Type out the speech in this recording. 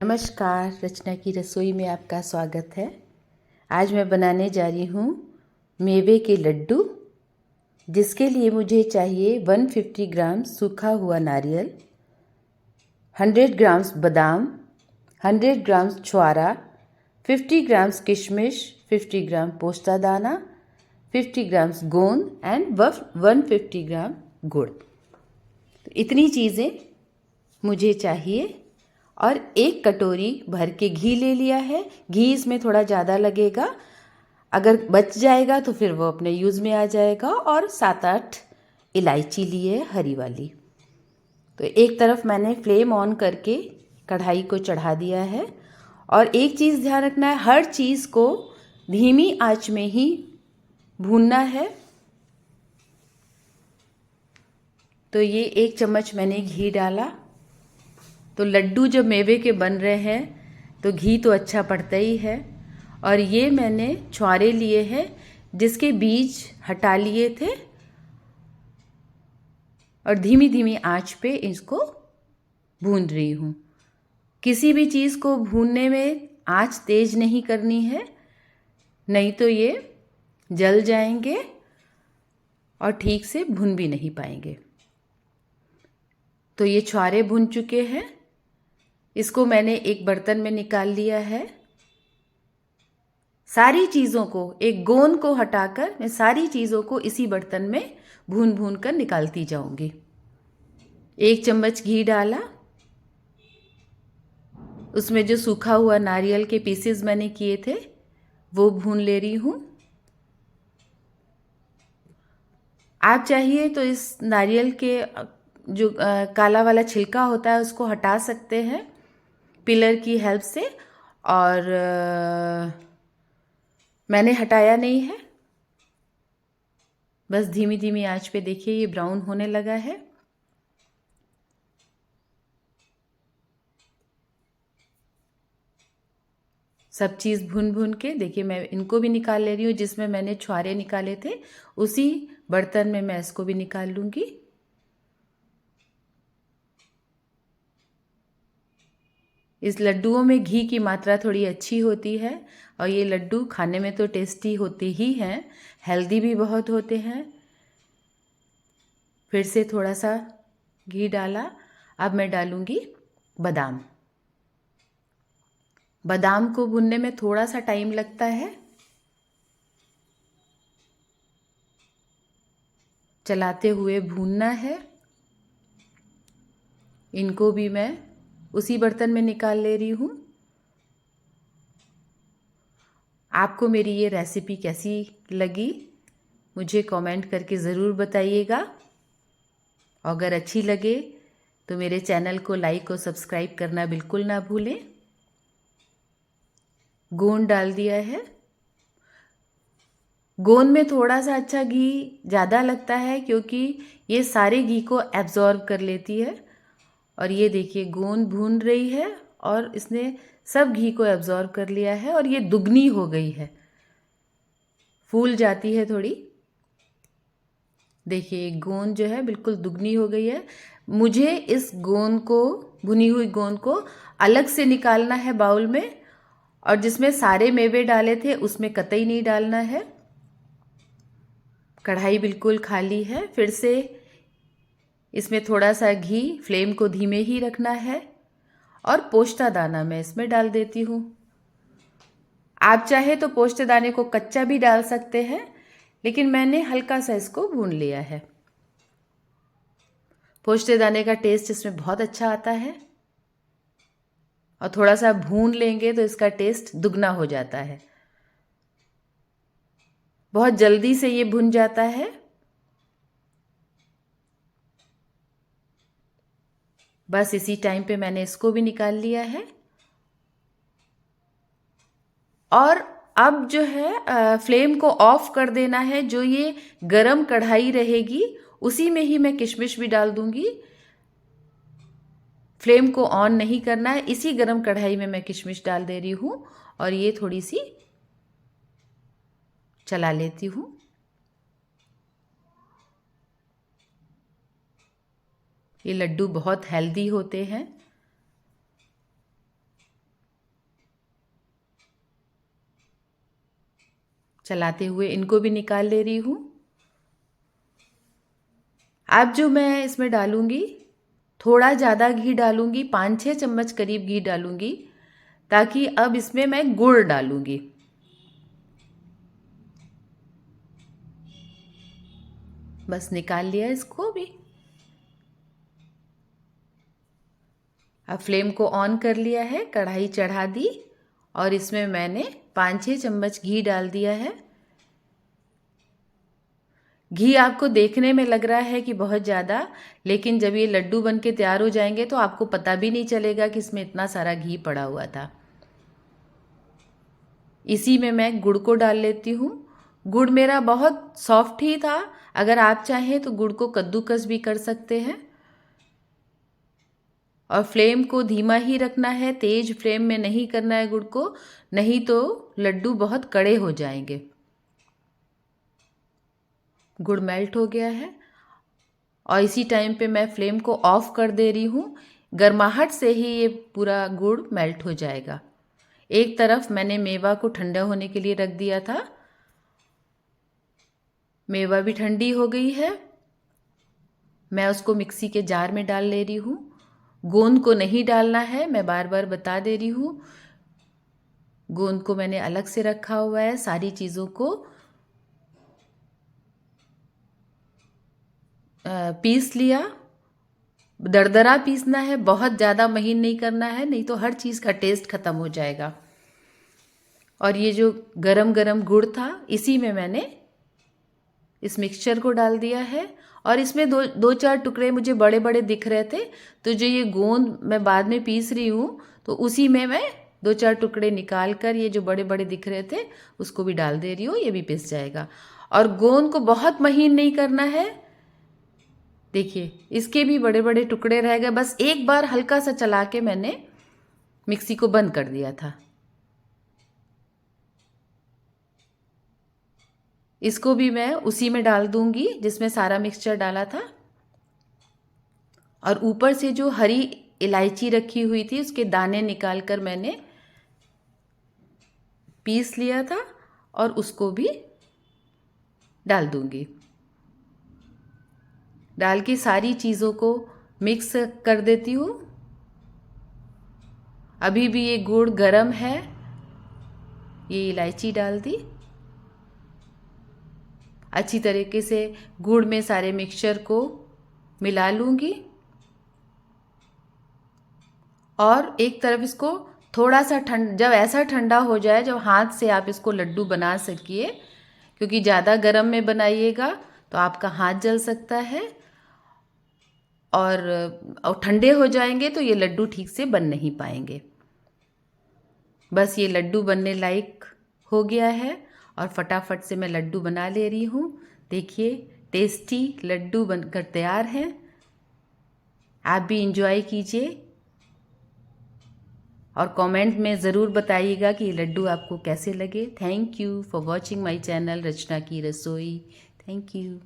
नमस्कार, रचना की रसोई में आपका स्वागत है। आज मैं बनाने जा रही हूँ मेवे के लड्डू, जिसके लिए मुझे चाहिए 150 ग्राम सूखा हुआ नारियल, 100 ग्राम्स बादाम, 100 ग्राम्स छुआरा, 50 ग्राम्स किशमिश, 50 ग्राम पोस्ता दाना, 50 ग्राम्स गोंद एंड 150 ग्राम गुड़। तो इतनी चीज़ें मुझे चाहिए और एक कटोरी भर के घी ले लिया है। घी इसमें थोड़ा ज़्यादा लगेगा, अगर बच जाएगा तो फिर वो अपने यूज़ में आ जाएगा। और 7-8 इलायची लिए हरी वाली। तो एक तरफ मैंने फ्लेम ऑन करके कढ़ाई को चढ़ा दिया है। और एक चीज़ ध्यान रखना है, हर चीज़ को धीमी आंच में ही भूनना है। तो ये 1 चम्मच मैंने घी डाला। तो लड्डू जब मेवे के बन रहे हैं तो घी तो अच्छा पड़ता ही है। और ये मैंने छुआरे लिए हैं जिसके बीज हटा लिए थे, और धीमी धीमी आंच पे इसको भून रही हूँ। किसी भी चीज़ को भूनने में आंच तेज नहीं करनी है, नहीं तो ये जल जाएंगे और ठीक से भून भी नहीं पाएंगे। तो ये छुआरे भून चुके हैं, इसको मैंने एक बर्तन में निकाल लिया है। सारी चीज़ों को, एक गोंद को हटाकर मैं सारी चीज़ों को इसी बर्तन में भून भून कर निकालती जाऊंगी। 1 चम्मच घी डाला, उसमें जो सूखा हुआ नारियल के पीसेस मैंने किए थे वो भून ले रही हूँ। आप चाहिए तो इस नारियल के जो काला वाला छिलका होता है उसको हटा सकते हैं पिलर की हेल्प से, और मैंने हटाया नहीं है। बस धीमी धीमी आंच पे देखिए ये ब्राउन होने लगा है। सब चीज़ भून भून के देखिए मैं इनको भी निकाल ले रही हूँ। जिसमें मैंने छुआरे निकाले थे उसी बर्तन में मैं इसको भी निकाल लूँगी। इस लड्डुओं में घी की मात्रा थोड़ी अच्छी होती है, और ये लड्डू खाने में तो टेस्टी होते ही हैं, हेल्दी भी बहुत होते हैं। फिर से थोड़ा सा घी डाला। अब मैं डालूँगी बादाम। बादाम को भूनने में थोड़ा सा टाइम लगता है, चलाते हुए भूनना है। इनको भी मैं उसी बर्तन में निकाल ले रही हूँ। आपको मेरी ये रेसिपी कैसी लगी मुझे कमेंट करके ज़रूर बताइएगा। अगर अच्छी लगे तो मेरे चैनल को लाइक और सब्सक्राइब करना बिल्कुल ना भूलें। गोंद डाल दिया है। गोंद में थोड़ा सा अच्छा घी ज़्यादा लगता है क्योंकि ये सारे घी को एब्जॉर्ब कर लेती है। और ये देखिए गोंद भून रही है और इसने सब घी को एब्जॉर्ब कर लिया है, और ये दुगनी हो गई है, फूल जाती है थोड़ी। देखिए गोंद जो है बिल्कुल दुगनी हो गई है। मुझे इस गोंद को, भुनी हुई गोंद को अलग से निकालना है बाउल में, और जिसमें सारे मेवे डाले थे उसमें कतई नहीं डालना है। कढ़ाई बिल्कुल खाली है। फिर से इसमें थोड़ा सा घी, फ्लेम को धीमे ही रखना है, और पोस्ता दाना मैं इसमें डाल देती हूँ। आप चाहे तो पोस्ते दाने को कच्चा भी डाल सकते हैं, लेकिन मैंने हल्का सा इसको भून लिया है। पोस्ते दाने का टेस्ट इसमें बहुत अच्छा आता है, और थोड़ा सा भून लेंगे तो इसका टेस्ट दुगना हो जाता है। बहुत जल्दी से ये भुन जाता है। बस इसी टाइम पे मैंने इसको भी निकाल लिया है। और अब जो है फ्लेम को ऑफ कर देना है। जो ये गरम कढ़ाई रहेगी उसी में ही मैं किशमिश भी डाल दूंगी। फ्लेम को ऑन नहीं करना है, इसी गरम कढ़ाई में मैं किशमिश डाल दे रही हूँ, और ये थोड़ी सी चला लेती हूँ। ये लड्डू बहुत हेल्दी होते हैं। चलाते हुए इनको भी निकाल ले रही हूँ। अब जो मैं इसमें डालूँगी, थोड़ा ज़्यादा घी डालूँगी, 5-6 चम्मच करीब घी डालूँगी, ताकि अब इसमें मैं गुड़ डालूँगी। बस निकाल लिया इसको भी। अब फ्लेम को ऑन कर लिया है, कढ़ाई चढ़ा दी और इसमें मैंने 5-6 चम्मच घी डाल दिया है। घी आपको देखने में लग रहा है कि बहुत ज़्यादा, लेकिन जब ये लड्डू बन के तैयार हो जाएंगे तो आपको पता भी नहीं चलेगा कि इसमें इतना सारा घी पड़ा हुआ था। इसी में मैं गुड़ को डाल लेती हूँ। गुड़ मेरा बहुत सॉफ्ट ही था, अगर आप चाहें तो गुड़ को कद्दूकस भी कर सकते हैं। और फ्लेम को धीमा ही रखना है, तेज फ्लेम में नहीं करना है गुड़ को, नहीं तो लड्डू बहुत कड़े हो जाएंगे। गुड़ मेल्ट हो गया है और इसी टाइम पे मैं फ्लेम को ऑफ कर दे रही हूँ। गर्माहट से ही ये पूरा गुड़ मेल्ट हो जाएगा। एक तरफ मैंने मेवा को ठंडा होने के लिए रख दिया था। मेवा भी ठंडी हो गई है। मैं उसको मिक्सी के जार में डाल ले रही हूँ। गोंद को नहीं डालना है, मैं बार बार बता दे रही हूँ। गोंद को मैंने अलग से रखा हुआ है। सारी चीज़ों को पीस लिया। दरदरा पीसना है, बहुत ज़्यादा महीन नहीं करना है, नहीं तो हर चीज़ का टेस्ट ख़त्म हो जाएगा। और ये जो गरम गरम गुड़ था, इसी में मैंने इस मिक्सचर को डाल दिया है। और इसमें दो चार टुकड़े मुझे बड़े बड़े दिख रहे थे, तो जो ये गोंद मैं बाद में पीस रही हूँ, तो उसी में मैं 2-4 टुकड़े निकाल कर ये जो बड़े बड़े दिख रहे थे उसको भी डाल दे रही हूँ। ये भी पिस जाएगा। और गोंद को बहुत महीन नहीं करना है। देखिए इसके भी बड़े बड़े टुकड़े रह गए। बस एक बार हल्का सा चला के मैंने मिक्सी को बंद कर दिया था। इसको भी मैं उसी में डाल दूंगी जिसमें सारा मिक्सचर डाला था। और ऊपर से जो हरी इलायची रखी हुई थी उसके दाने निकाल कर मैंने पीस लिया था और उसको भी डाल दूंगी। डाल के सारी चीज़ों को मिक्स कर देती हूँ। अभी भी ये गुड़ गरम है। ये इलायची डाल दी। अच्छी तरीके से गुड़ में सारे मिक्सचर को मिला लूँगी। और एक तरफ इसको थोड़ा सा जब ऐसा ठंडा हो जाए, जब हाथ से आप इसको लड्डू बना सकिए, क्योंकि ज़्यादा गर्म में बनाइएगा तो आपका हाथ जल सकता है और ठंडे हो जाएंगे तो ये लड्डू ठीक से बन नहीं पाएंगे। बस ये लड्डू बनने लायक हो गया है और फटाफट से मैं लड्डू बना ले रही हूँ। देखिए टेस्टी लड्डू बनकर तैयार हैं। आप भी इंजॉय कीजिए और कमेंट में ज़रूर बताइएगा कि ये लड्डू आपको कैसे लगे। Thank you for watching my channel Rachna ki Rasoi. Thank you.